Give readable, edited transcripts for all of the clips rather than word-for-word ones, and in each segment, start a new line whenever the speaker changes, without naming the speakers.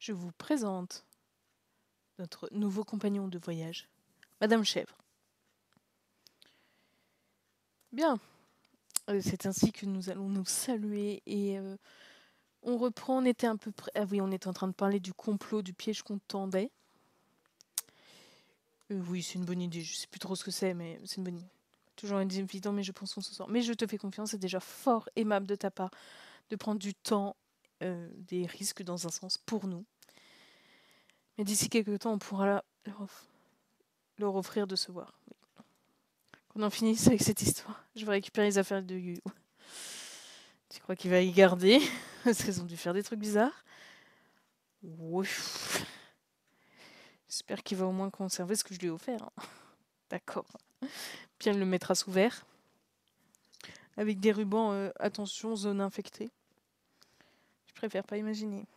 Je vous présente notre nouveau compagnon de voyage, Madame Chèvre. Bien, c'est ainsi que nous allons nous saluer et on reprend, on était un peu près... Ah oui, on était en train de parler du complot, du piège qu'on tendait. Oui, c'est une bonne idée, je sais plus trop ce que c'est, mais c'est une bonne idée. Toujours évident, mais je pense qu'on se sort. Mais je te fais confiance, c'est déjà fort aimable de ta part de prendre du temps, des risques dans un sens pour nous. Mais d'ici quelques temps, on pourra leur offrir de se voir. Oui. Qu'on en finisse avec cette histoire. Je vais récupérer les affaires de Yu. Tu crois qu'il va y garder? Parce qu'elles ont dû faire des trucs bizarres. Oui. J'espère qu'il va au moins conserver ce que je lui ai offert. Hein. D'accord. Puis elle le mettra sous verre. Avec des rubans, attention, zone infectée. Je préfère pas imaginer.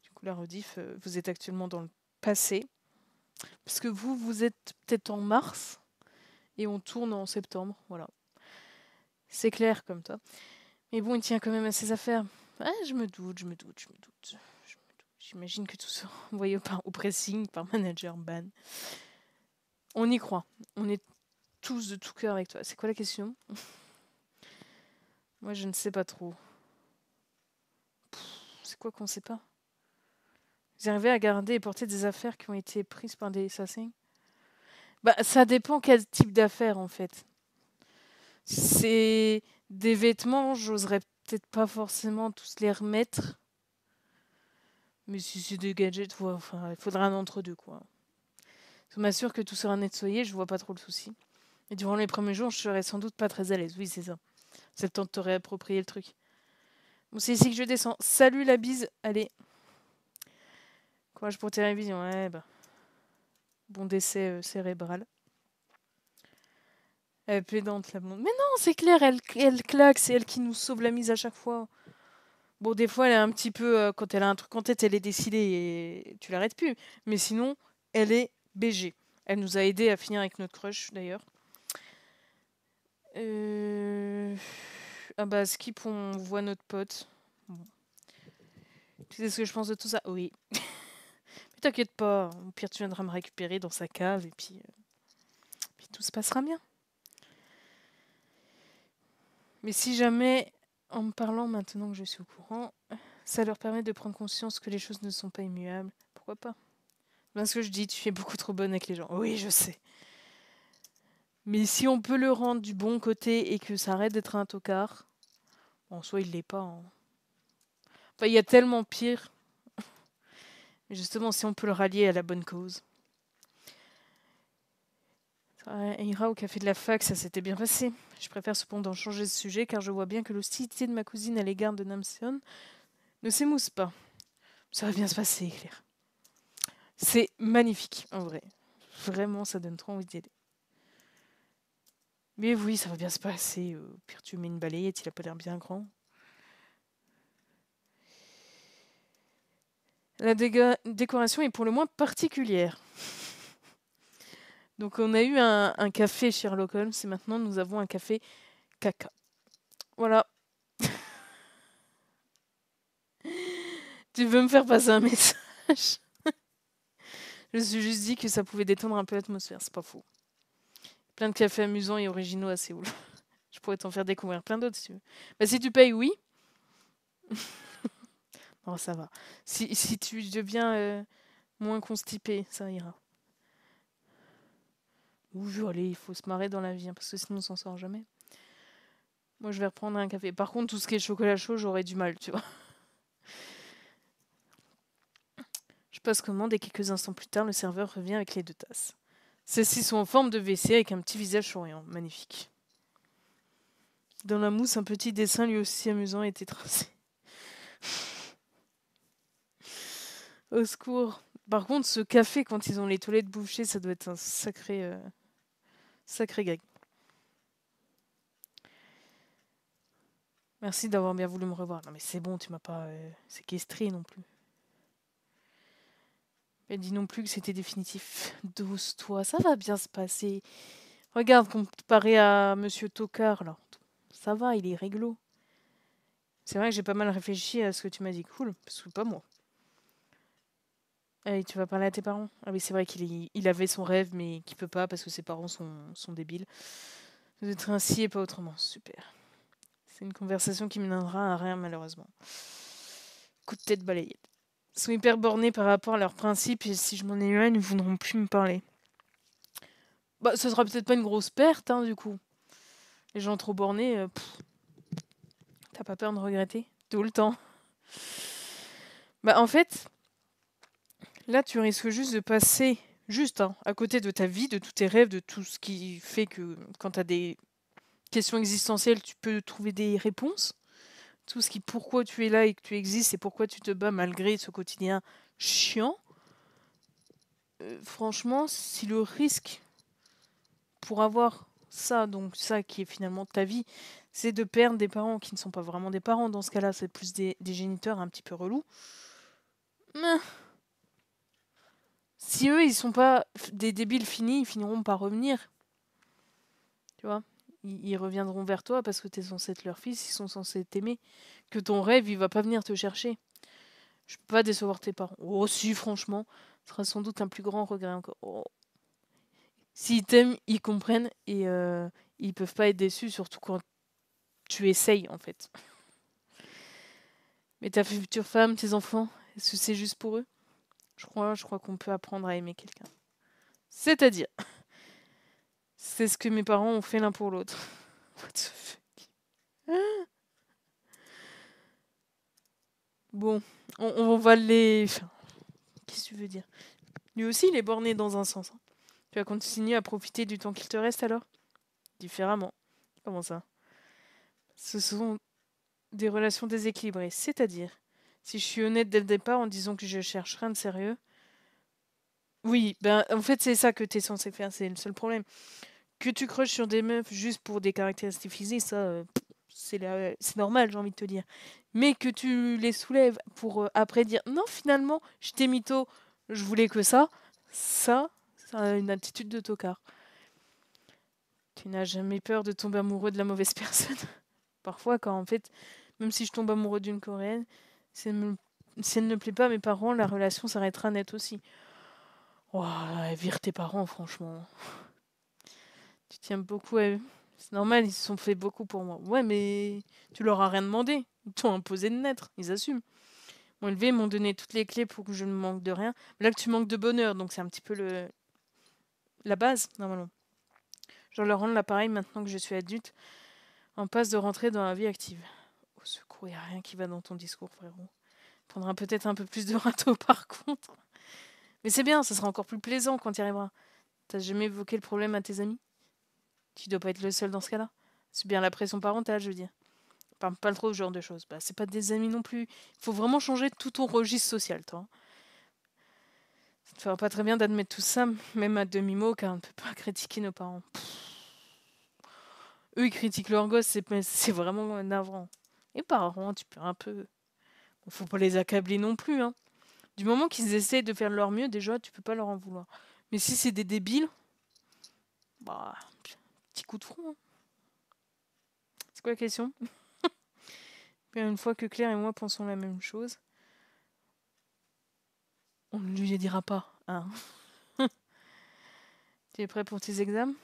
Du coup, la rediff, vous êtes actuellement dans le passé. Parce que vous êtes peut-être en mars. Et on tourne en septembre. Voilà. C'est clair comme ça. Mais bon, il tient quand même à ses affaires. Ah, je me doute. J'imagine que tout sera envoyé au pressing par manager Ban. On y croit. On est tous de tout cœur avec toi. C'est quoi la question? Moi, je ne sais pas trop. C'est quoi qu'on sait pas? Vous arrivez à garder et porter des affaires qui ont été prises par des assassins? Bah, ça dépend quel type d'affaires, en fait. Si c'est des vêtements, j'oserais peut-être pas forcément tous les remettre. Mais si c'est des gadgets, ouais, enfin, il faudra un entre-deux, quoi. Je m'assure que tout sera nettoyé, je vois pas trop le souci. Et durant les premiers jours, je serai sans doute pas très à l'aise. Oui, c'est ça. C'est le temps de te réapproprier le truc. Bon, c'est ici que je descends. Salut la bise. Allez. Courage pour tes révisions. Ouais, bah. Bon décès cérébral. Elle est pédante, la blonde. Mais non, c'est clair, elle claque. C'est elle qui nous sauve la mise à chaque fois. Bon, des fois, elle est un petit peu... quand elle a un truc en tête, elle est décidée et tu l'arrêtes plus. Mais sinon, elle est BG. Elle nous a aidé à finir avec notre crush, d'ailleurs. Ah bah, skip, on voit notre pote. Bon. Tu sais ce que je pense de tout ça? Oui. Mais t'inquiète pas, au pire tu viendras me récupérer dans sa cave et puis tout se passera bien. Mais si jamais, en me parlant maintenant que je suis au courant, ça leur permet de prendre conscience que les choses ne sont pas immuables, pourquoi pas? Ben, ce que je dis, tu es beaucoup trop bonne avec les gens. Oui, je sais. Mais si on peut le rendre du bon côté et que ça arrête d'être un tocard, en soi il l'est pas. Hein. Enfin, il y a tellement pire. Mais justement, si on peut le rallier à la bonne cause. Ira au café de la fac, ça s'était bien passé. Je préfère cependant changer de sujet car je vois bien que l'hostilité de ma cousine à l'égard de Namseon ne s'émousse pas. Ça va bien se passer, Claire. C'est magnifique, en vrai. Vraiment, ça donne trop envie d'y aller. Mais oui, ça va bien se passer. Au pire, tu mets une balayette, il a pas l'air bien grand. La décoration est pour le moins particulière. Donc on a eu un café Sherlock Holmes et maintenant nous avons un café caca. Voilà. Tu veux me faire passer un message? Je me suis juste dit que ça pouvait détendre un peu l'atmosphère, c'est pas faux. Plein de cafés amusants et originaux à Séoul. Je pourrais t'en faire découvrir plein d'autres si tu veux. Bah, si tu payes, oui. Non, ça va. Si tu deviens moins constipé, ça ira. Ouh, allez, il faut se marrer dans la vie, hein, parce que sinon on s'en sort jamais. Moi, je vais reprendre un café. Par contre, tout ce qui est chocolat chaud, j'aurais du mal, tu vois. Je passe commande et quelques instants plus tard, le serveur revient avec les 2 tasses. Celles-ci sont en forme de WC avec un petit visage souriant. Magnifique. Dans la mousse, un petit dessin lui aussi amusant a été tracé. Au secours. Par contre, ce café, quand ils ont les toilettes bouchées, ça doit être un sacré gag. Merci d'avoir bien voulu me revoir. Non mais c'est bon, tu m'as pas séquestré non plus. Elle dit non plus que c'était définitif. Dose-toi, ça va bien se passer. Regarde, comparé à Monsieur Tocard, là. Ça va, il est réglo. C'est vrai que j'ai pas mal réfléchi à ce que tu m'as dit. Cool, parce que pas moi. Ah oui, tu vas parler à tes parents? Ah oui, c'est vrai qu'il avait son rêve, mais qu'il peut pas parce que ses parents sont débiles. Ça doit être ainsi et pas autrement. Super. C'est une conversation qui mènera à rien, malheureusement. Coup de tête balayé. Ils sont hyper bornés par rapport à leurs principes et si je m'en éloigne, ils ne voudront plus me parler. Bah, ce sera peut-être pas une grosse perte, hein, du coup. Les gens trop bornés, t'as pas peur de regretter? Tout le temps. Bah, en fait, là, tu risques juste de passer, juste, hein, à côté de ta vie, de tous tes rêves, de tout ce qui fait que quand t'as des questions existentielles, tu peux trouver des réponses. Tout ce qui, pourquoi tu es là et que tu existes et pourquoi tu te bats malgré ce quotidien chiant. Franchement, si le risque pour avoir ça, donc ça qui est finalement ta vie, c'est de perdre des parents qui ne sont pas vraiment des parents. Dans ce cas-là, c'est plus des géniteurs un petit peu relous. Mais si eux, ils sont pas des débiles finis, ils finiront par revenir. Tu vois, ils reviendront vers toi parce que tu es censé être leur fils, ils sont censés t'aimer. Que ton rêve, il va pas venir te chercher. Je peux pas décevoir tes parents. Oh si, franchement, ce sera sans doute un plus grand regret encore. Oh. S'ils t'aiment, ils comprennent et ils peuvent pas être déçus, surtout quand tu essayes en fait. Mais ta future femme, tes enfants, est-ce que c'est juste pour eux? Je crois qu'on peut apprendre à aimer quelqu'un. C'est-à-dire, c'est ce que mes parents ont fait l'un pour l'autre. What the fuck? Bon, on va les... Enfin, qu'est-ce que tu veux dire? Lui aussi, il est borné dans un sens, hein. Tu vas continuer à profiter du temps qu'il te reste alors? Différemment. Comment ça? Ce sont des relations déséquilibrées. C'est-à-dire, si je suis honnête dès le départ en disant que je cherche rien de sérieux, oui, ben en fait c'est ça que t'es censé faire, c'est le seul problème. Que tu creuses sur des meufs juste pour des caractéristiques physiques, ça, c'est normal, j'ai envie de te dire. Mais que tu les soulèves pour après dire non, finalement, je t'ai mytho, je voulais que ça, c'est une attitude de tocard. Tu n'as jamais peur de tomber amoureux de la mauvaise personne. Parfois, quand en fait, même si je tombe amoureux d'une coréenne, si elle ne plaît pas à mes parents, la relation s'arrêtera net aussi. Oh, vire tes parents, franchement. Tu tiens beaucoup à eux. C'est normal, ils se sont fait beaucoup pour moi. Ouais, mais tu leur as rien demandé. Ils t'ont imposé de naître. Ils assument. Ils m'ont élevé, ils m'ont donné toutes les clés pour que je ne manque de rien. Mais là que tu manques de bonheur, donc c'est un petit peu la base, normalement. Je dois leur rendre l'appareil maintenant que je suis adulte, en passe de rentrer dans la vie active. Au secours, il n'y a rien qui va dans ton discours, frérot. Prendra peut-être un peu plus de râteau par contre. Mais c'est bien, ça sera encore plus plaisant quand tu y arriveras. T'as jamais évoqué le problème à tes amis? Tu dois pas être le seul dans ce cas-là. C'est bien la pression parentale, je veux dire. Parle pas trop ce genre de choses. Bah, c'est pas des amis non plus. Il faut vraiment changer tout ton registre social, toi. Ça te fera pas très bien d'admettre tout ça, même à demi-mot, car on ne peut pas critiquer nos parents. Eux, ils critiquent leurs gosses, c'est vraiment navrant. Et parents, tu peux un peu... Faut pas les accabler non plus, hein. Du moment qu'ils essaient de faire de leur mieux, déjà, tu peux pas leur en vouloir. Mais si c'est des débiles, bah, petit coup de front, hein. C'est quoi la question? Bien, une fois que Claire et moi pensons la même chose, on ne lui dira pas, hein. Tu es prêt pour tes examens?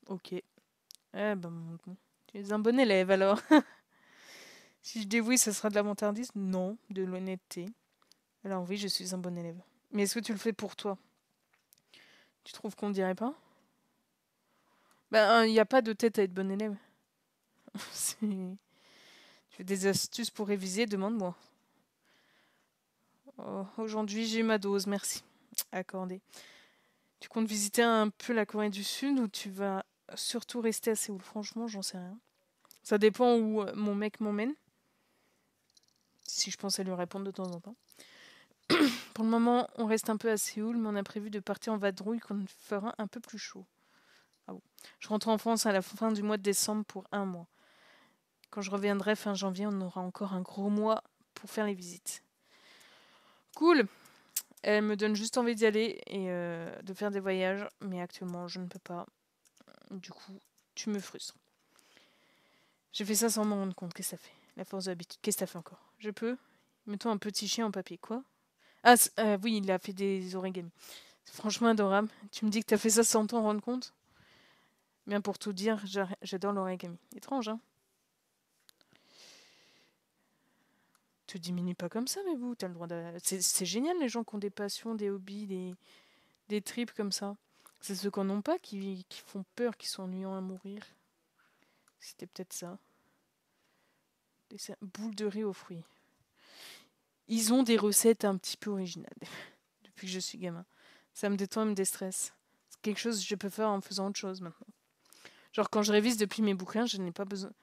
Ok. Eh ben, bon. Tu es un bon élève alors. Si je dis oui, ça sera de la vantardise? Non, de l'honnêteté. Alors oui, je suis un bon élève. Mais est-ce que tu le fais pour toi? Tu trouves qu'on ne dirait pas? Ben, il n'y a pas de tête à être bon élève. Tu veux des astuces pour réviser? Demande-moi. Oh, aujourd'hui, j'ai eu ma dose, merci. Accordé. Tu comptes visiter un peu la Corée du Sud ou tu vas surtout rester à Séoul? Franchement, j'en sais rien. Ça dépend où mon mec m'emmène. Si je pense à lui répondre de temps en temps. Pour le moment, on reste un peu à Séoul, mais on a prévu de partir en vadrouille quand il fera un peu plus chaud. Ah bon. Je rentre en France à la fin du mois de décembre pour un mois. Quand je reviendrai fin janvier, on aura encore un gros mois pour faire les visites. Cool. Elle me donne juste envie d'y aller et de faire des voyages, mais actuellement, je ne peux pas. Du coup, tu me frustres. J'ai fait ça sans m'en rendre compte. Qu'est-ce que ça fait? La force de l'habitude. Qu'est-ce que ça fait encore? Je peux? Mettons un petit chien en papier. Quoi? Ah, oui, il a fait des origamis. C'est franchement adorable. Tu me dis que t'as fait ça sans t'en rendre compte? Bien pour tout dire, j'adore l'origami. Étrange, hein? Te diminue pas comme ça, mais vous, t'as le droit de... C'est génial, les gens qui ont des passions, des hobbies, des tripes comme ça. C'est ceux qui n'en ont pas qui font peur, qui sont ennuyants à mourir. C'était peut-être ça. Des boules de riz aux fruits. Ils ont des recettes un petit peu originales. Depuis que je suis gamin. Ça me détend et me déstresse. C'est quelque chose que je peux faire en faisant autre chose maintenant. Genre quand je révise depuis mes bouquins, je n'ai pas besoin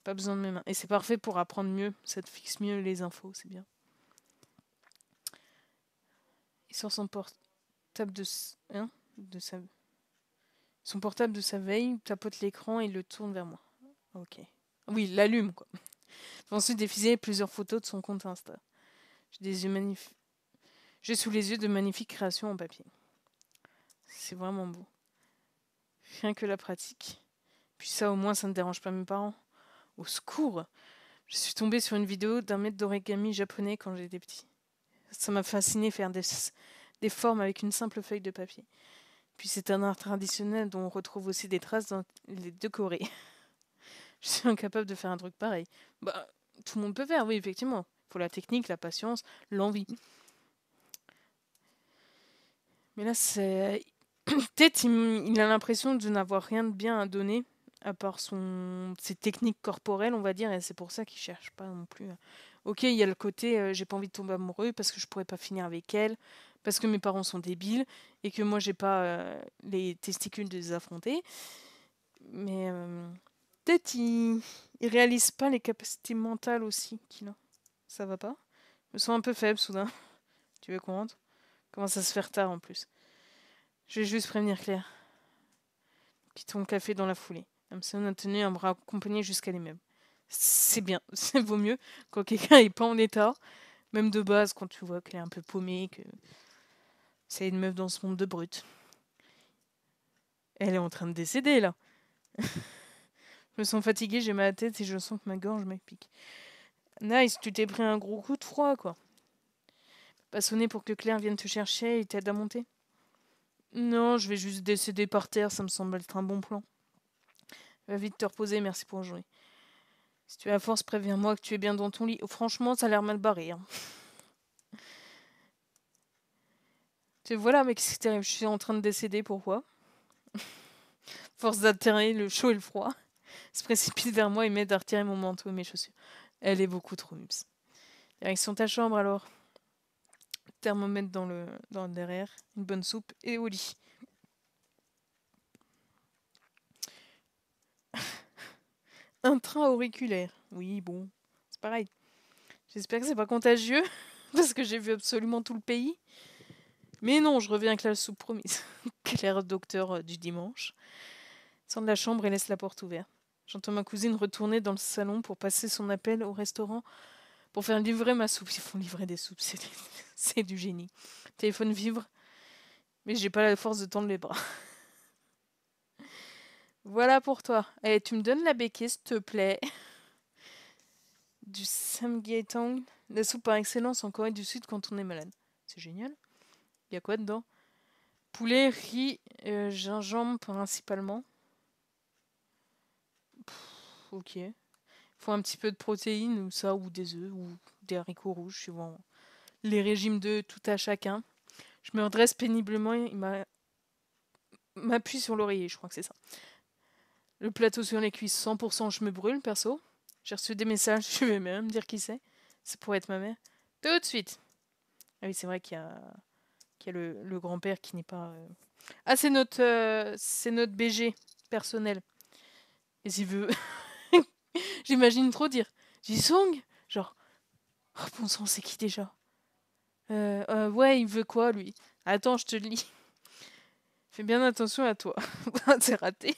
de mes mains. Et c'est parfait pour apprendre mieux. Ça te fixe mieux les infos, c'est bien. Il sort son portable de sa... Son portable de sa veille, tapote l'écran et le tourne vers moi. Ok. Oui, il l'allume, quoi. Ensuite, diffuser plusieurs photos de son compte Insta. J'ai sous les yeux de magnifiques créations en papier. C'est vraiment beau. Rien que la pratique. Puis ça, au moins, ça ne dérange pas mes parents. Au secours! Je suis tombée sur une vidéo d'un maître d'origami japonais quand j'étais petit. Ça m'a fasciné faire des formes avec une simple feuille de papier. Puis c'est un art traditionnel dont on retrouve aussi des traces dans les deux Corées. Je suis incapable de faire un truc pareil. Bah, tout le monde peut faire, oui, effectivement. Il faut la technique, la patience, l'envie. Mais là, c'est... Peut-être il a l'impression de n'avoir rien de bien à donner, à part ses techniques corporelles, on va dire, et c'est pour ça qu'il cherche pas non plus. Ok, il y a le côté j'ai pas envie de tomber amoureux parce que je pourrais pas finir avec elle, parce que mes parents sont débiles, et que moi j'ai pas les testicules de les affronter. Mais peut-être il réalise pas les capacités mentales aussi qu'il a. Ça va pas? Je me sens un peu faible soudain. Tu veux qu'on rentre? Commence à se faire tard en plus. Je vais juste prévenir Claire. Quitte ton café dans la foulée. Hampson a tenu à me raccompagner jusqu'à l'immeuble. C'est bien, ça vaut mieux quand quelqu'un est pas en état. Même de base, quand tu vois qu'elle est un peu paumée, que c'est une meuf dans ce monde de brut. Elle est en train de décéder, là. Je me sens fatiguée, j'ai mal à la tête et je sens que ma gorge me pique. Nice, tu t'es pris un gros coup de froid, quoi. Pas sonner pour que Claire vienne te chercher et t'aide à monter? Non, je vais juste décéder par terre, ça me semble être un bon plan. Va vite te reposer, merci pour jouer. Si tu as la force, préviens-moi que tu es bien dans ton lit. Oh, franchement, ça a l'air mal barré. Hein. Voilà, mec, qu'est-ce qui t'arrive? Je suis en train de décéder, pourquoi? Force d'alterner le chaud et le froid. Se précipite vers moi et m'aide à retirer mon manteau et mes chaussures. Elle est beaucoup trop mups. Direction ta chambre alors. Thermomètre dans le derrière, une bonne soupe et au lit. Un train auriculaire. Oui, bon, c'est pareil. J'espère que c'est pas contagieux, parce que j'ai vu absolument tout le pays. Mais non, je reviens avec la soupe promise. Claire, docteur du dimanche. Sort de la chambre et laisse la porte ouverte. J'entends ma cousine retourner dans le salon pour passer son appel au restaurant pour faire livrer ma soupe. Ils font livrer des soupes, c'est du génie. Téléphone vibre, mais j'ai pas la force de tendre les bras. Voilà pour toi. Allez, tu me donnes la béquille, s'il te plaît. Du samgyetang, la soupe par excellence en Corée du Sud quand on est malade. C'est génial. Il y a quoi dedans? Poulet, riz, gingembre principalement. Ok. Il faut un petit peu de protéines ou ça, ou des œufs, ou des haricots rouges, suivant les régimes de tout à chacun. Je me redresse péniblement, il m'appuie sur l'oreiller, je crois que c'est ça. Le plateau sur les cuisses, 100% je me brûle, perso. J'ai reçu des messages, je vais même dire qui c'est. C'est pour être ma mère. Tout de suite. Ah oui, c'est vrai qu'il y a le grand-père qui n'est pas... Ah, c'est notre BG personnel. Et s'il veut... J'imagine trop dire. Jisung. Genre, oh, bon sang, c'est qui déjà? Ouais, il veut quoi, lui? Attends, je te le lis. Fais bien attention à toi. C'est raté.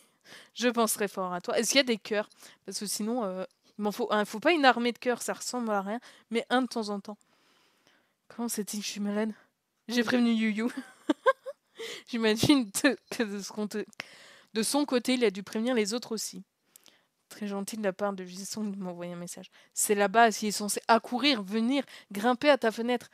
Je penserai fort à toi. Est-ce qu'il y a des cœurs? Parce que sinon, il m'en faut un. Faut pas une armée de cœurs, ça ressemble à rien. Mais un de temps en temps. Comment c'est-il que je suis malade? J'ai prévenu Yu Yu. J'imagine que de son côté, il a dû prévenir les autres aussi. Très gentil de la part de Jisung de m'envoyer un message. C'est la base, il est censé accourir, venir, grimper à ta fenêtre,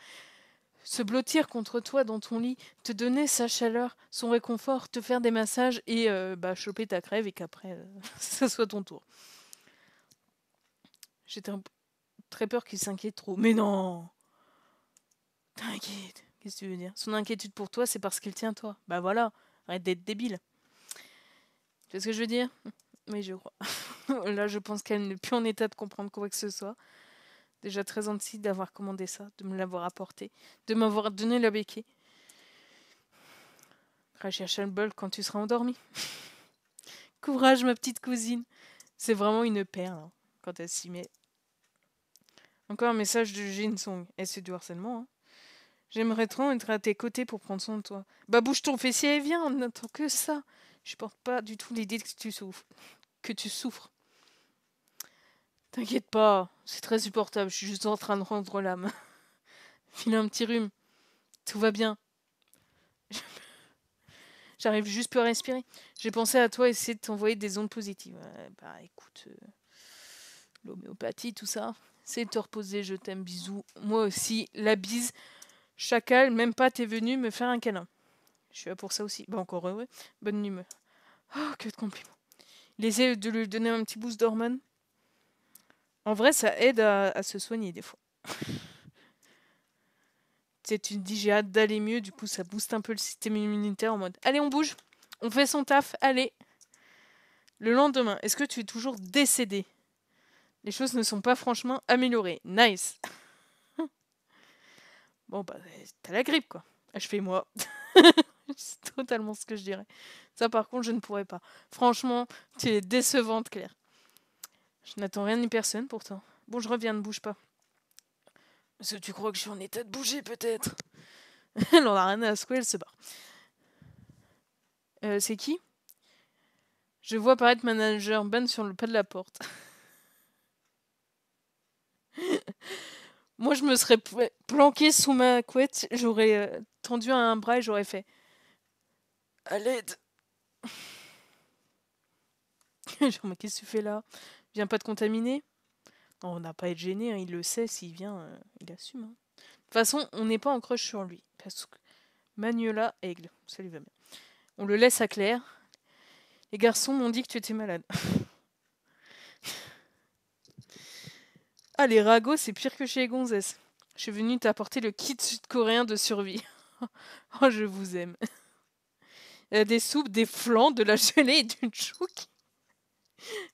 se blottir contre toi dans ton lit, te donner sa chaleur, son réconfort, te faire des massages et choper ta crève et qu'après, ça soit ton tour. J'ai très peur qu'il s'inquiète trop. Mais non! T'inquiète. Qu'est-ce que tu veux dire? Son inquiétude pour toi, c'est parce qu'il tient à toi. Bah voilà, arrête d'être débile. Tu vois ce que je veux dire? Oui, je crois. Là, je pense qu'elle n'est plus en état de comprendre quoi que ce soit. Déjà très gentille d'avoir commandé ça, de me l'avoir apporté, de m'avoir donné la béquille. Va chercher le bol quand tu seras endormi. Courage, ma petite cousine. C'est vraiment une perle hein, quand elle s'y met. Encore un message de Jinsong. Et c'est du harcèlement. Hein. J'aimerais trop être à tes côtés pour prendre soin de toi. Bah bouge ton fessier et viens, on n'attend que ça. Je porte pas du tout l'idée que tu souffres. T'inquiète pas, c'est très supportable, je suis juste en train de rendre l'âme. File un petit rhume, tout va bien. J'arrive juste plus à respirer. J'ai pensé à toi et essayer de t'envoyer des ondes positives. Bah écoute, l'homéopathie, tout ça, c'est de te reposer, je t'aime, bisous. Moi aussi, la bise. Chacal, même pas t'es venu me faire un câlin. Je suis là pour ça aussi. Bah encore heureux, bonne humeur. Oh, que de compliments. Il essaie de lui donner un petit boost d'hormones. En vrai, ça aide à se soigner des fois. Tu te dis j'ai hâte d'aller mieux, du coup ça booste un peu le système immunitaire en mode allez on bouge, on fait son taf, allez. Le lendemain, est-ce que tu es toujours décédé? Les choses ne sont pas franchement améliorées. Nice. Bon bah t'as la grippe quoi. Je fais moi. C'est totalement ce que je dirais. Ça par contre je ne pourrais pas. Franchement, tu es décevante Claire. Je n'attends rien ni personne pourtant. Bon je reviens, ne bouge pas. Est-ce que tu crois que je suis en état de bouger peut-être? Elle en a rien à secouer, elle se barre. C'est qui? Je vois apparaître Manager Ben sur le pas de la porte. Moi, je me serais planqué sous ma couette, j'aurais tendu un bras et j'aurais fait à l'aide. Genre, mais qu'est-ce que tu fais là? Viens pas te contaminer? Non, on n'a pas à être gêné, hein, il le sait, s'il vient, il assume. Hein. De toute façon, on n'est pas en crush sur lui. Parce que Magnola Aigle, ça lui va bien. On le laisse à Claire. Les garçons m'ont dit que tu étais malade. Ah, les ragots, c'est pire que chez les gonzesses. Je suis venue t'apporter le kit sud-coréen de survie. Oh, je vous aime. Il y a des soupes, des flancs, de la gelée et d'une chouque.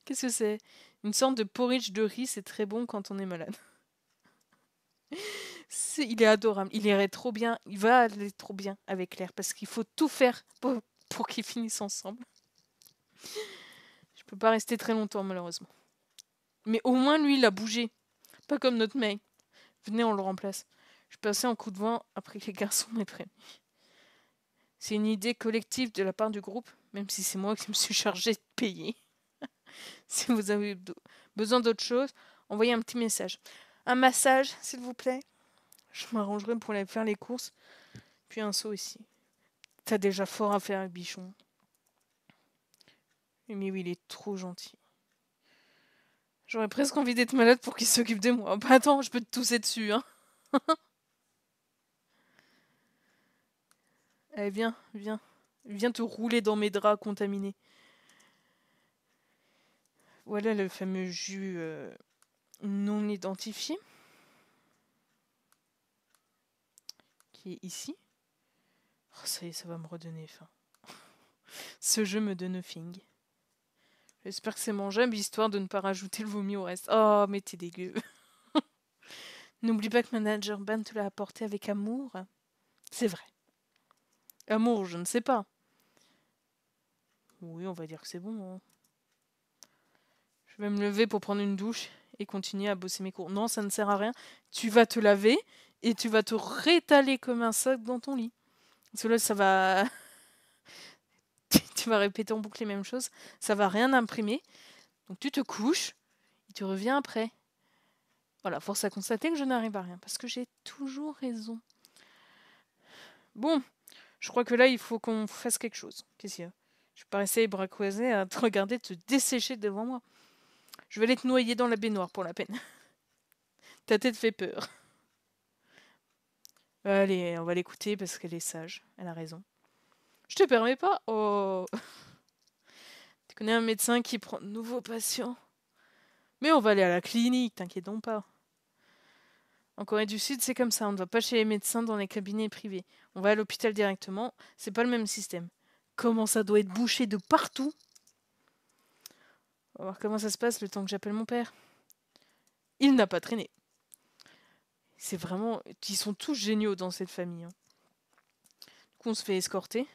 Qu'est-ce que c'est? Une sorte de porridge de riz, c'est très bon quand on est malade. Il est adorable. Il irait trop bien. Il va aller trop bien avec Claire parce qu'il faut tout faire pour qu'ils finissent ensemble. Je peux pas rester très longtemps, malheureusement. Mais au moins, lui, il a bougé. Pas comme notre mec. Venez, on le remplace. Je passais en coup de vent après que les garçons m'aient prévenu. C'est une idée collective de la part du groupe, même si c'est moi qui me suis chargé de payer. Si vous avez besoin d'autre chose, envoyez un petit message. Un massage, s'il vous plaît. Je m'arrangerai pour aller faire les courses. Puis un saut ici. T'as déjà fort à faire avec Bichon. Mais oui, il est trop gentil. J'aurais presque envie d'être malade pour qu'il s'occupe de moi. Bah attends, je peux te tousser dessus, hein. Allez, viens, viens. Viens te rouler dans mes draps contaminés. Voilà le fameux jus non identifié. Qui est ici. Oh, ça y est, ça va me redonner faim. Ce jeu me donne faim. J'espère que c'est mangeable, histoire de ne pas rajouter le vomi au reste. Oh, mais t'es dégueu. N'oublie pas que Manager Ban te l'a apporté avec amour. C'est vrai. Amour, je ne sais pas. Oui, on va dire que c'est bon. Hein. Je vais me lever pour prendre une douche et continuer à bosser mes cours. Non, ça ne sert à rien. Tu vas te laver et tu vas te rétaler comme un sac dans ton lit. Parce que là, ça va... tu vas répéter en boucle les mêmes choses. Ça va rien imprimer. Donc tu te couches et tu reviens après. Voilà, force à constater que je n'arrive à rien. Parce que j'ai toujours raison. Bon, je crois que là, il faut qu'on fasse quelque chose. Qu'est-ce qu'il y a? Je vais pas rester les bras croisés à te regarder te dessécher devant moi. Je vais aller te noyer dans la baignoire pour la peine. Ta tête fait peur. Allez, on va l'écouter parce qu'elle est sage. Elle a raison. Je te permets pas. Oh. Tu connais un médecin qui prend de nouveaux patients? Mais on va aller à la clinique, t'inquiète donc pas. En Corée du Sud, c'est comme ça. On ne va pas chez les médecins dans les cabinets privés. On va à l'hôpital directement. C'est pas le même système. Comment ça doit être bouché de partout? On va voir comment ça se passe le temps que j'appelle mon père. Il n'a pas traîné. C'est vraiment... Ils sont tous géniaux dans cette famille. Du coup, on se fait escorter.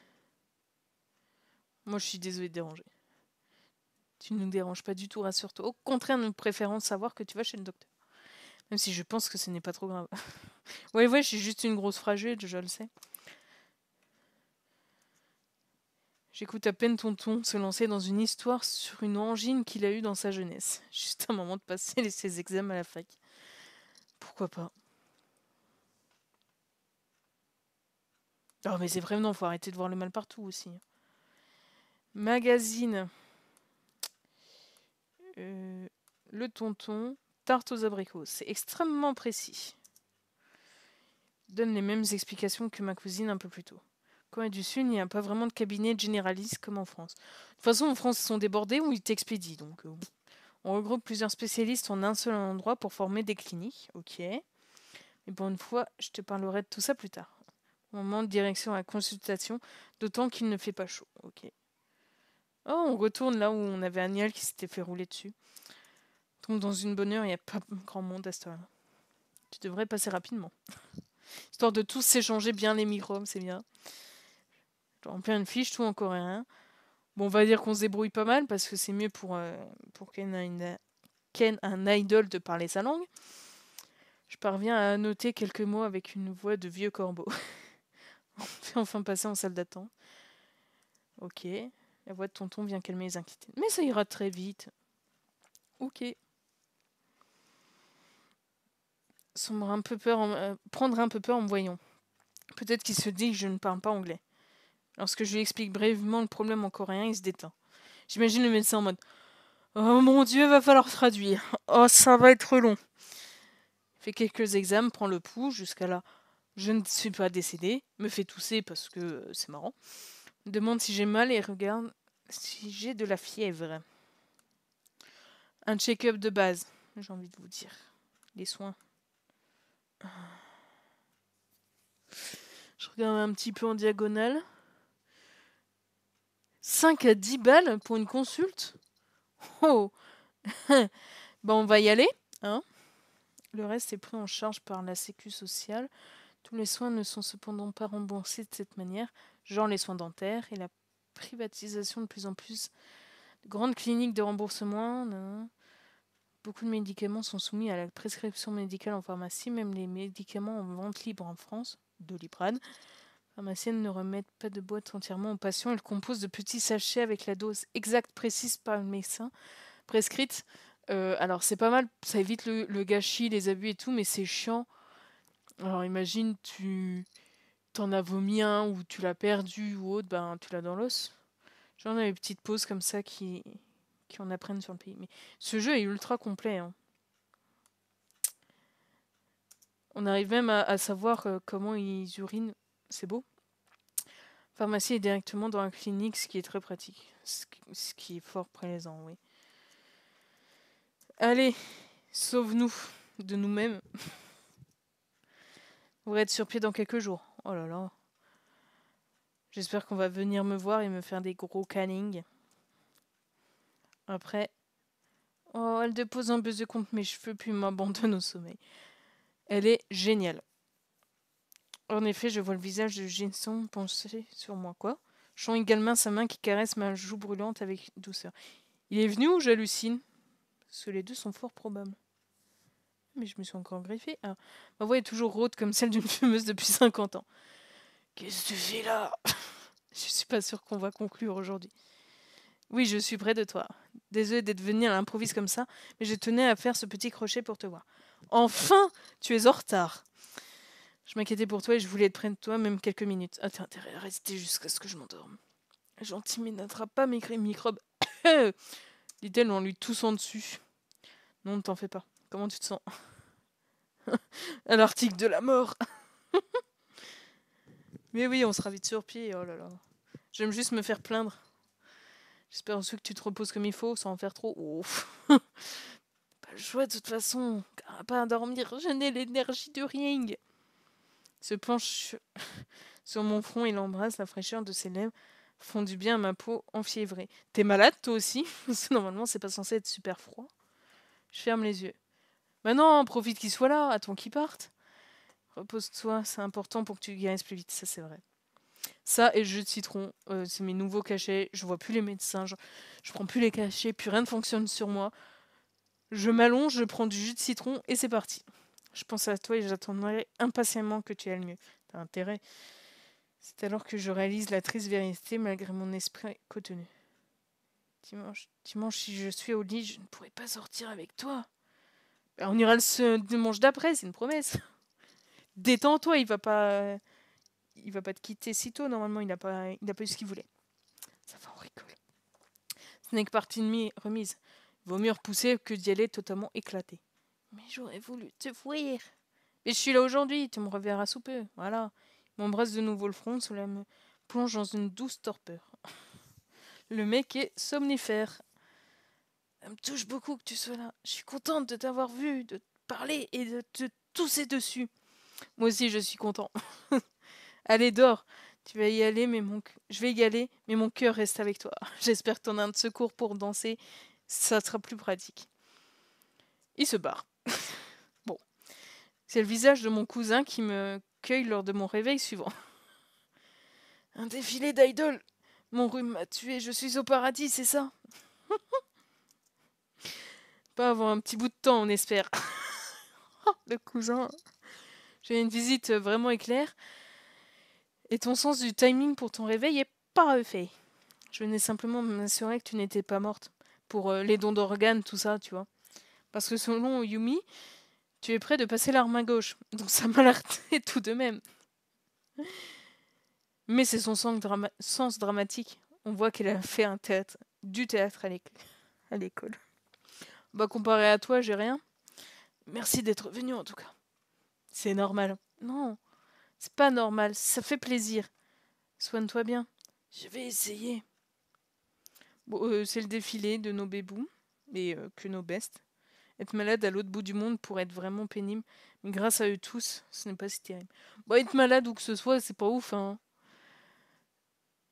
Moi, je suis désolée de déranger. Tu ne nous déranges pas du tout, rassure-toi. Au contraire, nous préférons savoir que tu vas chez le docteur. Même si je pense que ce n'est pas trop grave. Ouais, je suis juste une grosse fragile, je le sais. J'écoute à peine tonton se lancer dans une histoire sur une angine qu'il a eue dans sa jeunesse. Juste un moment de passer ses examens à la fac. Pourquoi pas? Oh, mais c'est vraiment, faut arrêter de voir le mal partout aussi. Magazine. Le tonton. Tarte aux abricots. C'est extrêmement précis. Donne les mêmes explications que ma cousine un peu plus tôt. Corée du Sud, il n'y a pas vraiment de cabinet généraliste comme en France. De toute façon, en France, ils sont débordés ou ils t'expédient. Donc, on regroupe plusieurs spécialistes en un seul endroit pour former des cliniques. Ok. Mais pour une fois, je te parlerai de tout ça plus tard. Au moment de direction à la consultation, d'autant qu'il ne fait pas chaud. Ok. Oh, on retourne là où on avait Agnès qui s'était fait rouler dessus. Donc, dans une bonne heure, il n'y a pas grand monde à cette heure-là. Tu devrais passer rapidement. Histoire de tous s'échanger bien les microbes, c'est bien. Je remplis une fiche, tout en coréen. Bon, on va dire qu'on se débrouille pas mal parce que c'est mieux pour Ken, un idol, de parler sa langue. Je parviens à noter quelques mots avec une voix de vieux corbeau. On fait enfin passer en salle d'attente. Ok. La voix de tonton vient calmer les inquiétudes. Mais ça ira très vite. Ok. Prendre un peu peur en me voyant. Peut-être qu'il se dit que je ne parle pas anglais. Lorsque je lui explique brièvement le problème en coréen, il se détend. J'imagine le médecin en mode: oh mon Dieu, va falloir traduire. Oh, ça va être long. Fait quelques examens, prend le pouls, jusqu'à là. Je ne suis pas décédée, me fait tousser parce que c'est marrant. Me demande si j'ai mal et regarde si j'ai de la fièvre. Un check-up de base, j'ai envie de vous dire. Les soins. Je regarde un petit peu en diagonale. 5 à 10 balles pour une consulte? Oh. Bon, on va y aller, hein. Le reste est pris en charge par la Sécu sociale. Tous les soins ne sont cependant pas remboursés de cette manière, genre les soins dentaires et la privatisation de plus en plus de grandes cliniques de remboursement. Non. Beaucoup de médicaments sont soumis à la prescription médicale en pharmacie, même les médicaments en vente libre en France, Doliprane. Les pharmaciennes ne remettent pas de boîte entièrement aux patients, elles composent de petits sachets avec la dose exacte précise par le médecin prescrite. Alors c'est pas mal, ça évite le gâchis, les abus et tout, mais c'est chiant. Alors imagine, tu t'en as vomi un ou tu l'as perdu ou autre, ben tu l'as dans l'os. Genre on a des petites pauses comme ça qui en apprennent sur le pays. Mais ce jeu est ultra complet, hein. On arrive même à savoir comment ils urinent. C'est beau. Pharmacie est directement dans la clinique, ce qui est très pratique. Ce qui est fort plaisant, oui. Allez, sauve-nous de nous-mêmes. On va être sur pied dans quelques jours. Oh là là. J'espère qu'on va venir me voir et me faire des gros cannings. Après... Oh, elle dépose un baiser contre mes cheveux puis m'abandonne au sommeil. Elle est géniale. En effet, je vois le visage de Jinson pencher sur moi. Quoi? Je sens également sa main qui caresse ma joue brûlante avec douceur. Il est venu ou j'hallucine? Parce que les deux sont fort probables. Mais je me suis encore griffée. Ah, ma voix est toujours raude comme celle d'une fumeuse depuis 50 ans. Qu'est-ce que tu fais là? Je suis pas sûre qu'on va conclure aujourd'hui. Oui, je suis près de toi. Désolée d'être venue à l'improviste comme ça, mais je tenais à faire ce petit crochet pour te voir. Enfin, tu es en retard. Je m'inquiétais pour toi et je voulais être près de toi même quelques minutes. Ah, t'as intérêt à rester jusqu'à ce que je m'endorme. Gentil, mais n'attrape pas mes microbes. Dit-elle en lui toussant dessus. Non, ne t'en fais pas. Comment tu te sens? À l'article de la mort. Mais oui, on sera vite sur pied. Oh là là. J'aime juste me faire plaindre. J'espère aussi que tu te reposes comme il faut, sans en faire trop. Ouf. Pas le choix de toute façon. Pas à dormir. Je n'ai l'énergie de rien. Se penche sur mon front et l'embrasse. La fraîcheur de ses lèvres font du bien à ma peau enfiévrée. T'es malade toi aussi? Normalement, c'est pas censé être super froid. Je ferme les yeux. Maintenant, profite qu'il soit là. Attends qu'il parte. Repose-toi, c'est important pour que tu guérisses plus vite. Ça, c'est vrai. Ça et le jus de citron, c'est mes nouveaux cachets. Je vois plus les médecins, je prends plus les cachets, plus rien ne fonctionne sur moi. Je m'allonge, je prends du jus de citron et c'est parti. Je pense à toi et j'attendrai impatiemment que tu ailles mieux. T'as intérêt. C'est alors que je réalise la triste vérité malgré mon esprit contenu. Dimanche, si je suis au lit, je ne pourrai pas sortir avec toi. Ben, on ira le dimanche d'après, c'est une promesse. Détends-toi, il va pas te quitter si tôt. Normalement, il a pas eu ce qu'il voulait. Ça va, on rigole. Ce n'est que partie remise. Vaut mieux repousser que d'y aller totalement éclaté. Mais j'aurais voulu te voir. Mais je suis là aujourd'hui, tu me reverras sous peu. Voilà. Il m'embrasse de nouveau le front, cela me plonge dans une douce torpeur. Le mec est somnifère. Ça me touche beaucoup que tu sois là. Je suis contente de t'avoir vu, de te parler et de te tousser dessus. Moi aussi, je suis content. Allez, dors. Tu vas y aller, je vais y aller, mais mon cœur reste avec toi. J'espère que t'en as un de secours pour danser. Ça sera plus pratique. Il se barre. Bon. C'est le visage de mon cousin qui me cueille lors de mon réveil suivant. Un défilé d'idoles. Mon rhume m'a tué, je suis au paradis, c'est ça? Pas avant un petit bout de temps, on espère. Le cousin. J'ai une visite vraiment éclair. Et ton sens du timing pour ton réveil est parfait. Je venais simplement m'assurer que tu n'étais pas morte. Pour les dons d'organes, tout ça, tu vois. Parce que selon Yumi, tu es prêt de passer l'arme à gauche. Donc ça m'a alerté tout de même. Mais c'est son sens dramatique. On voit qu'elle a fait du théâtre à l'école. Bah comparé à toi, j'ai rien. Merci d'être venu en tout cas. C'est normal. Non, c'est pas normal. Ça fait plaisir. Soigne-toi bien. Je vais essayer. Bon, c'est le défilé de nos bébous. Et que nos bestes. Être malade à l'autre bout du monde pourrait être vraiment pénible. Mais grâce à eux tous, ce n'est pas si terrible. Bon, être malade ou que ce soit, c'est pas ouf, hein.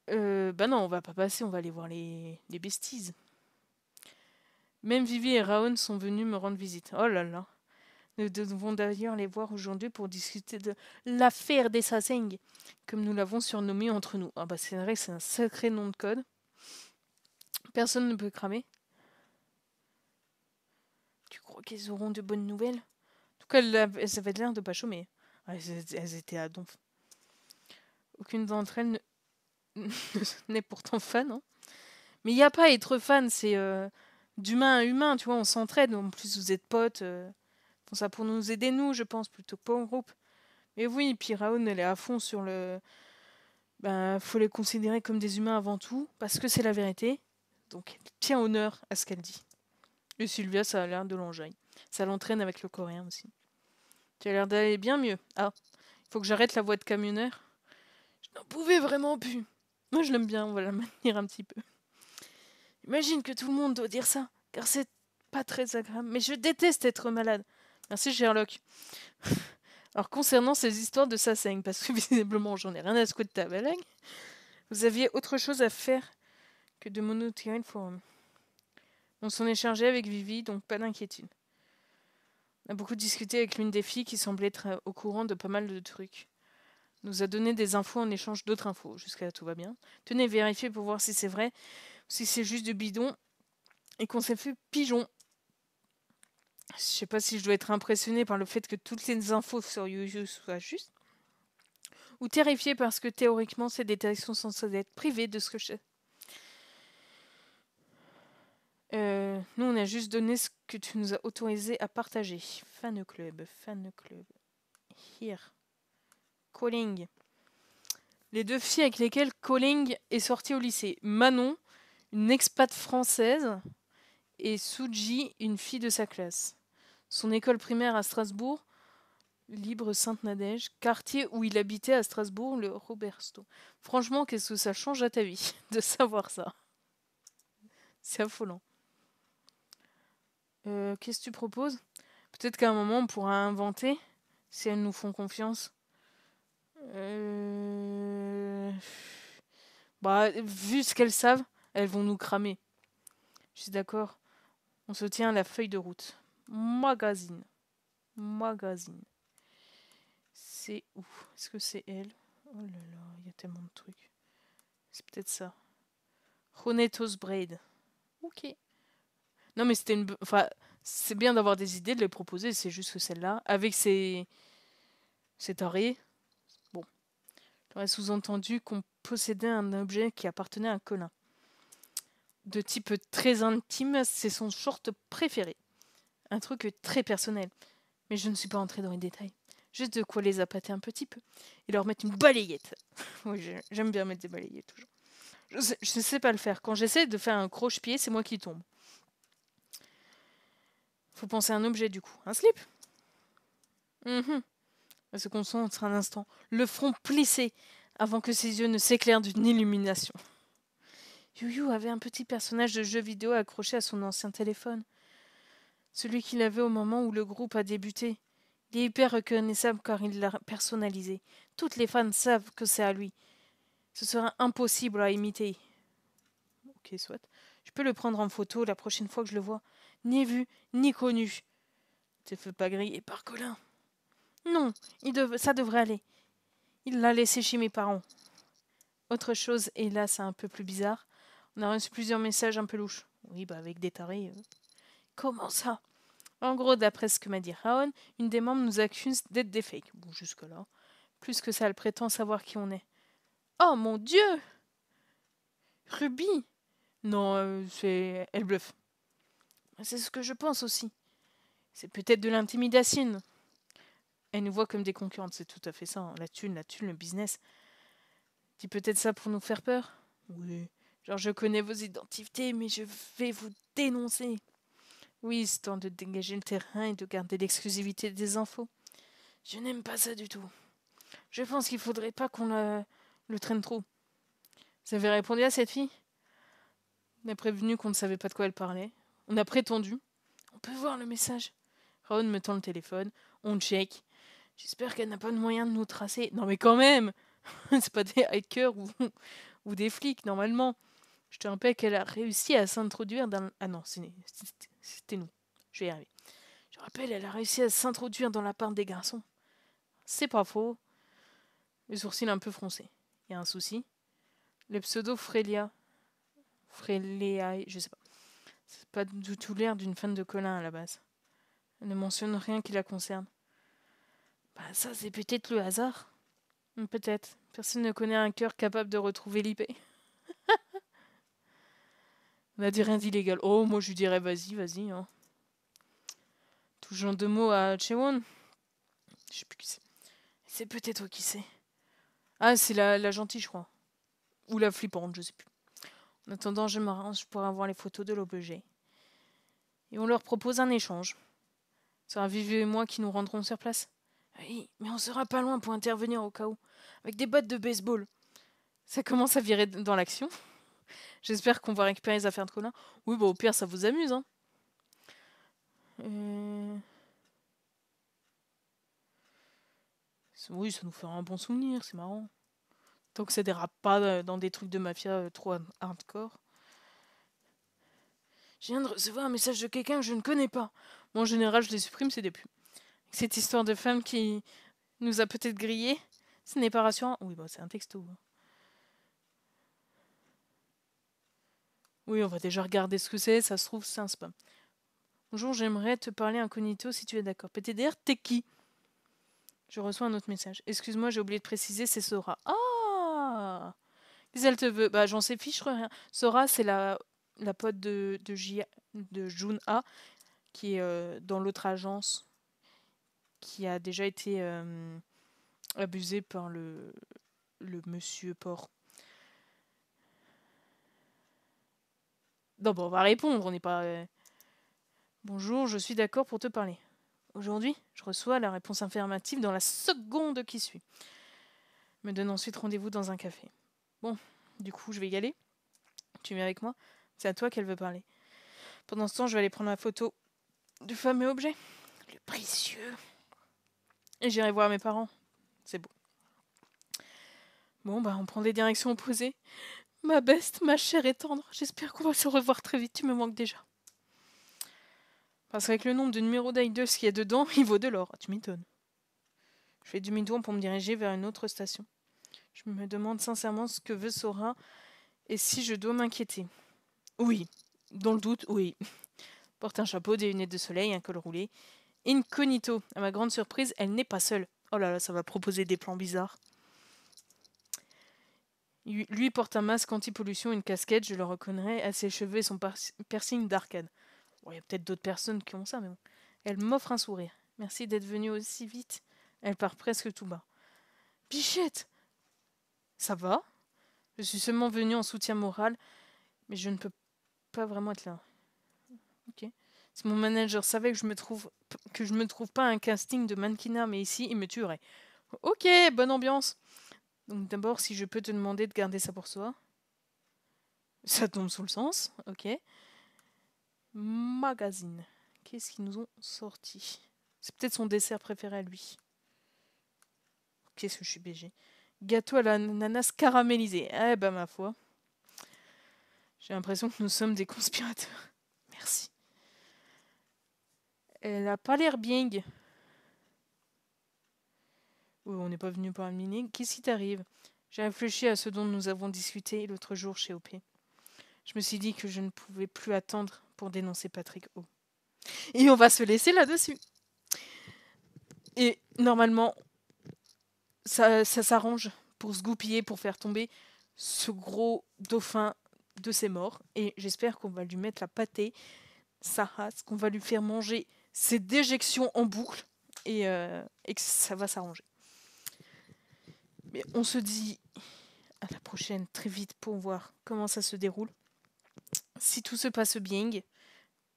Bah non, on va pas passer, on va aller voir les besties. Même Vivi et Raon sont venus me rendre visite. Oh là là. Nous devons d'ailleurs les voir aujourd'hui pour discuter de l'affaire des Saseng, comme nous l'avons surnommé entre nous. Ah bah c'est vrai que c'est un sacré nom de code. Personne ne peut cramer. Tu crois qu'ils auront de bonnes nouvelles? En tout cas, elles avaient l'air de pas chômer. Ah, elles étaient à donf. Aucune d'entre elles n'est pourtant fan, hein. Mais il n'y a pas à être fan, c'est d'humain à humain, tu vois, on s'entraide. En plus, vous êtes potes. Font ça pour nous aider, nous, je pense, plutôt que pour le groupe. Mais oui, puis Raoul, elle est à fond sur le... Ben, faut les considérer comme des humains avant tout, parce que c'est la vérité. Donc, elle tient honneur à ce qu'elle dit. Et Sylvia, ça a l'air de l'enjaille. Ça l'entraîne avec le coréen aussi. Tu as l'air d'aller bien mieux. Ah, il faut que j'arrête la voix de camionneur. Je n'en pouvais vraiment plus. Moi, je l'aime bien, on va la maintenir un petit peu. Imagine que tout le monde doit dire ça, car c'est pas très agréable. Mais je déteste être malade. Merci Sherlock. Alors concernant ces histoires de Saseng, parce que visiblement j'en ai rien à secouer de ta blague, vous aviez autre chose à faire que de monotirer le forum. On s'en est chargé avec Vivi, donc pas d'inquiétude. On a beaucoup discuté avec l'une des filles qui semblait être au courant de pas mal de trucs. Nous a donné des infos en échange d'autres infos. Jusqu'à là, tout va bien. Tenez, vérifiez pour voir si c'est vrai, ou si c'est juste du bidon, et qu'on s'est fait pigeon. Je sais pas si je dois être impressionné par le fait que toutes les infos sur Yuyu soient justes, ou terrifié parce que théoriquement ces détails sont censés être privés de ce que je sais. Nous on a juste donné ce que tu nous as autorisé à partager. Fan club. Here. Calling. Les deux filles avec lesquelles Calling est sorti au lycée. Manon, une expat française, et Suji, une fille de sa classe. Son école primaire à Strasbourg, Libre Sainte-Nadège, quartier où il habitait à Strasbourg, le Roberto. Franchement, qu'est-ce que ça change à ta vie de savoir ça? C'est affolant. Qu'est-ce que tu proposes? Peut-être qu'à un moment, on pourra inventer, si elles nous font confiance. Bah, vu ce qu'elles savent, elles vont nous cramer. Je suis d'accord. On se tient à la feuille de route. Magazine. Magazine. C'est où? Est-ce que c'est elle? Oh là là, il y a tellement de trucs. C'est peut-être ça. Ronetos Braid. Ok. Non, mais c'était une. Enfin, c'est bien d'avoir des idées, de les proposer. C'est juste que celle-là, avec ses tarés. Bon. J'aurais sous-entendu qu'on possédait un objet qui appartenait à Colin. De type très intime, c'est son short préféré. Un truc très personnel. Mais je ne suis pas entrée dans les détails. Juste de quoi les appâter un petit peu. Et leur mettre une balayette. Oui, j'aime bien mettre des balayettes toujours. Je ne sais pas le faire. Quand j'essaie de faire un croche-pied, c'est moi qui tombe. Faut penser à un objet du coup. Un slip. Elle se concentre un instant. Le front plissé avant que ses yeux ne s'éclairent d'une illumination. Yu avait un petit personnage de jeu vidéo accroché à son ancien téléphone. Celui qu'il avait au moment où le groupe a débuté. Il est hyper reconnaissable car il l'a personnalisé. Toutes les fans savent que c'est à lui. Ce sera impossible à imiter. Ok, soit. Je peux le prendre en photo la prochaine fois que je le vois. Ni vu, ni connu. Te fais pas griller par Colin. Non, ça devrait aller. Il l'a laissé chez mes parents. Autre chose, et là c'est un peu plus bizarre. On a reçu plusieurs messages un peu louches. Oui, bah avec des tarés. Comment ça? En gros, d'après ce que m'a dit Raon, une des membres nous accuse d'être des fakes. Bon, jusque-là. Plus que ça, elle prétend savoir qui on est. Oh mon Dieu! Ruby! Non, elle bluffe. C'est ce que je pense aussi. C'est peut-être de l'intimidation. Elle nous voit comme des concurrentes, c'est tout à fait ça. Hein. La thune, le business. Dis peut-être ça pour nous faire peur? Oui. Genre, je connais vos identités, mais je vais vous dénoncer. Oui, histoire de dégager le terrain et de garder l'exclusivité des infos. Je n'aime pas ça du tout. Je pense qu'il faudrait pas qu'on le traîne trop. Vous avez répondu à cette fille? On a prévenu qu'on ne savait pas de quoi elle parlait. On a prétendu. On peut voir le message. Raon me tend le téléphone. On check. J'espère qu'elle n'a pas de moyen de nous tracer. Non mais quand même! C'est pas des hackers ou des flics, normalement. Je te rappelle qu'elle a réussi à s'introduire dans... Ah non, c'était nous. Je vais y arriver. Je rappelle, elle a réussi à s'introduire dans la part des garçons. C'est pas faux. Le sourcil un peu froncé. Il y a un souci. Le pseudo Frélia, je sais pas. C'est pas du tout l'air d'une fan de Colin à la base. Elle ne mentionne rien qui la concerne. Bah ça, c'est peut-être le hasard. Peut-être. Personne ne connaît un cœur capable de retrouver l'IP. On a dit rien d'illégal. Oh, moi je lui dirais vas-y. Hein. Toujours deux mots à Chewon. Je sais plus qui c'est. C'est peut-être toi qui sais. Ah, c'est la gentille, je crois. Ou la flippante, je sais plus. En attendant, je m'arrange pour avoir les photos de l'objet. Et on leur propose un échange. Ce sera Vivi et moi qui nous rendrons sur place. Oui, mais on sera pas loin pour intervenir au cas où. Avec des battes de baseball. Ça commence à virer dans l'action. J'espère qu'on va récupérer les affaires de Colin. Oui, bah au pire, ça vous amuse, hein. Oui, ça nous fera un bon souvenir, c'est marrant. Tant que ça dérape pas dans des trucs de mafia trop hardcore. Je viens de recevoir un message de quelqu'un que je ne connais pas. Moi, en général, je les supprime, c'est des pubs. Cette histoire de femme qui nous a peut-être grillé, ce n'est pas rassurant. Oui, bah c'est un texto. Oui, on va déjà regarder ce que c'est, ça se trouve, c'est un spam. Bonjour, j'aimerais te parler incognito si tu es d'accord. PTDR, t'es qui? Je reçois un autre message. Excuse-moi, j'ai oublié de préciser, c'est Sora. Ah! Qu'est-ce qu'elle te veut? Bah, j'en sais fiche rien. Sora, c'est la pote de Jun A, qui est dans l'autre agence, qui a déjà été abusée par le monsieur porc. Non, bon, on va répondre, on n'est pas... Bonjour, je suis d'accord pour te parler. Aujourd'hui, je reçois la réponse affirmative dans la seconde qui suit. Me donne ensuite rendez-vous dans un café. Bon, du coup, je vais y aller. Tu viens avec moi? C'est à toi qu'elle veut parler. Pendant ce temps, je vais aller prendre la photo du fameux objet. Le précieux. Et j'irai voir mes parents. C'est beau. Bon, bah, on prend des directions opposées. Ma beste, ma chère et tendre, j'espère qu'on va se revoir très vite, tu me manques déjà. Parce qu'avec le nombre de numéros d'I2 qu'il y a dedans, il vaut de l'or, tu m'étonnes. Je fais demi-tour pour me diriger vers une autre station. Je me demande sincèrement ce que veut Sora et si je dois m'inquiéter. Oui, dans le doute, oui. Porte un chapeau, des lunettes de soleil, un col roulé. Incognito. À ma grande surprise, elle n'est pas seule. Oh là là, ça va proposer des plans bizarres. Lui porte un masque anti-pollution et une casquette, je le reconnaîtrai à ses cheveux et son piercing d'arcade. Bon, il y a peut-être d'autres personnes qui ont ça, mais bon. Elle m'offre un sourire. Merci d'être venue aussi vite. Elle part presque tout bas. Bichette! Ça va? Je suis seulement venue en soutien moral, mais je ne peux pas vraiment être là. Ok. Si mon manager savait que je me trouve pas un casting de mannequinat, mais ici, il me tuerait. Ok, bonne ambiance. Donc d'abord, si je peux te demander de garder ça pour soi. Ça tombe sous le sens, ok. Magazine. Qu'est-ce qu'ils nous ont sorti? C'est peut-être son dessert préféré à lui. Qu'est-ce que je suis BG? Gâteau à l'ananas caramélisé. Eh ben ma foi. J'ai l'impression que nous sommes des conspirateurs. Merci. Elle a pas l'air bien. Oh, on n'est pas venu par le mini. Qu'est-ce qui t'arrive? J'ai réfléchi à ce dont nous avons discuté l'autre jour chez OP. Je me suis dit que je ne pouvais plus attendre pour dénoncer Patrick O. Et on va se laisser là-dessus. Et normalement, ça s'arrange pour se goupiller, pour faire tomber ce gros dauphin de ses morts. Et j'espère qu'on va lui mettre la pâtée, sa race, qu'on va lui faire manger ses déjections en boucle et que ça va s'arranger. Mais on se dit à la prochaine très vite pour voir comment ça se déroule. Si tout se passe bien,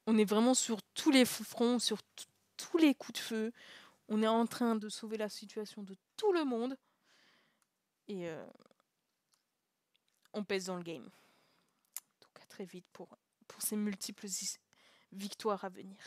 on est vraiment sur tous les fronts, sur tous les coups de feu. On est en train de sauver la situation de tout le monde. Et on pèse dans le game. Donc à très vite pour ces multiples victoires à venir.